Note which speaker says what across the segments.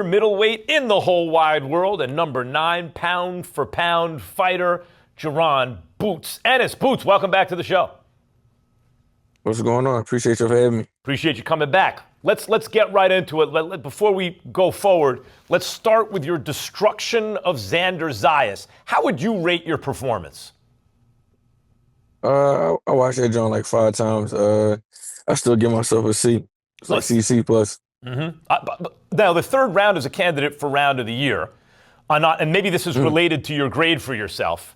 Speaker 1: Middleweight in the whole wide world, and number 9 pound for pound fighter, Jerron Boots Ennis. Boots, welcome back to the show.
Speaker 2: What's going on? Appreciate you for having me.
Speaker 1: Appreciate you coming back. Let's get right into it. Before we go forward, let's start with your destruction of Xander Zayas. How would you rate your performance?
Speaker 2: I watched that joint like 5 times. I still give myself a C. It's like C plus.
Speaker 1: Now, the third round is a candidate for round of the year. And maybe this is related to your grade for yourself.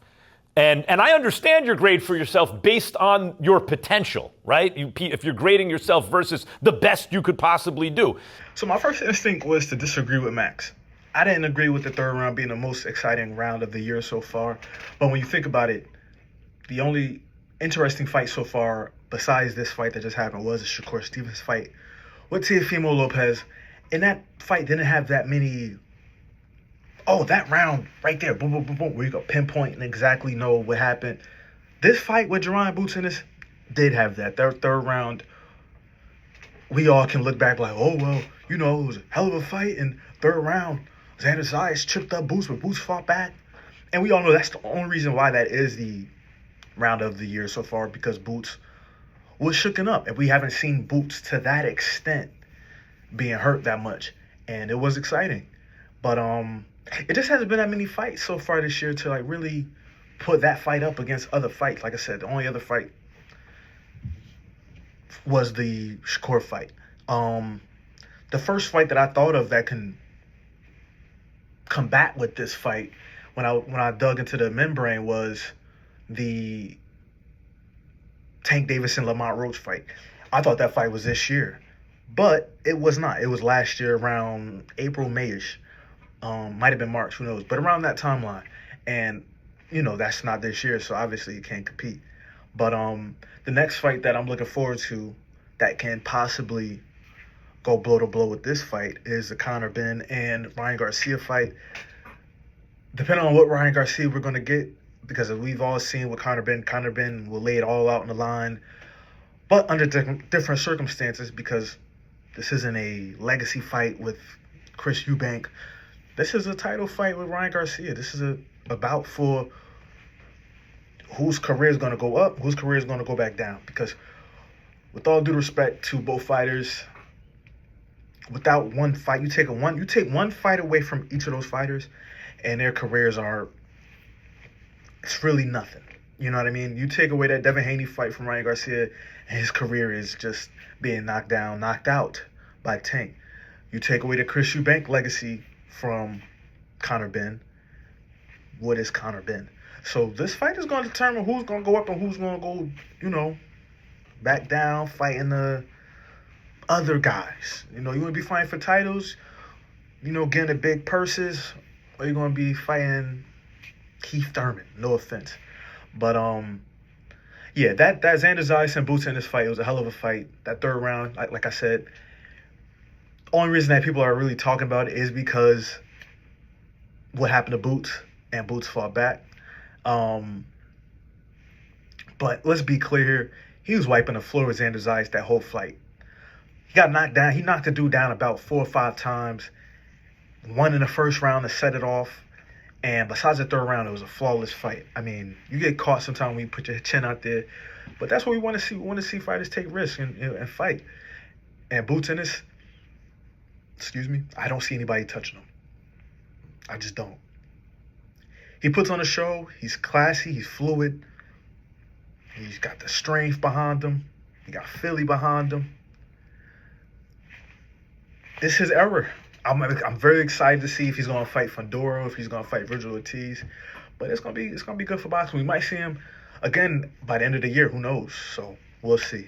Speaker 1: And I understand your grade for yourself based on your potential, right? If you're grading yourself versus the best you could possibly do.
Speaker 3: So my first instinct was to disagree with Max. I didn't agree with the third round being the most exciting round of the year so far. But when you think about it, the only interesting fight so far, besides this fight that just happened, was the Shakur Stevens fight with Teofimo Lopez. And that fight didn't have that many, that round right there, boom, boom, boom, boom, where you could pinpoint and exactly know what happened. This fight with Jerron Boots Ennis did have that. Their third round, we all can look back like, it was a hell of a fight. And third round, Xander Zayas tripped up Boots, but Boots fought back. And we all know that's the only reason why that is the round of the year so far, because Boots was shooken up. And we haven't seen Boots to that extent being hurt that much. And it was exciting. But it just hasn't been that many fights so far this year to like really put that fight up against other fights. Like I said, the only other fight was the Shakur fight. The first fight that I thought of that can combat with this fight when I dug into the membrane was the Tank Davis and Lamont Roach fight. I thought that fight was this year, but it was not. It was last year around April, Mayish. Might have been March, who knows? But around that timeline. And, that's not this year, so obviously you can't compete. But the next fight that I'm looking forward to that can possibly go blow to blow with this fight is the Conor Benn and Ryan Garcia fight. Depending on what Ryan Garcia we're going to get, because as we've all seen with Conor Benn will lay it all out on the line, but under different circumstances, because this isn't a legacy fight with Chris Eubank. This is a title fight with Ryan Garcia. This is a bout for whose career is going to go up, whose career is going to go back down. Because with all due respect to both fighters, without one fight, you take one fight away from each of those fighters, and their careers it's really nothing. You know what I mean? You take away that Devin Haney fight from Ryan Garcia, and his career is just being knocked out by Tank. You take away the Chris Eubank legacy from Conor Benn. What is Conor Benn? So this fight is going to determine who's going to go up and who's going to go, back down, fighting the other guys. You want to be fighting for titles, getting the big purses, or you're going to be fighting Keith Thurman. No offense. But, that Xander Zayas and Boots in this fight, it was a hell of a fight. That third round, like I said, only reason that people are really talking about it is because what happened to Boots, and Boots fought back. But let's be clear here. He was wiping the floor with Xander Zayas that whole fight. He got knocked down. He knocked the dude down about 4 or 5 times. One in the first round to set it off. And besides the third round, it was a flawless fight. I mean, you get caught sometimes when you put your chin out there. But that's what we want to see. We want to see fighters take risks and fight. And Boots in this, I don't see anybody touching him. I just don't. He puts on a show. He's classy. He's fluid. He's got the strength behind him. He got Philly behind him. It's his era. I'm very excited to see if he's going to fight Fondoro, if he's going to fight Virgil Ortiz. But it's going to be good for boxing. We might see him again by the end of the year. Who knows? So we'll see.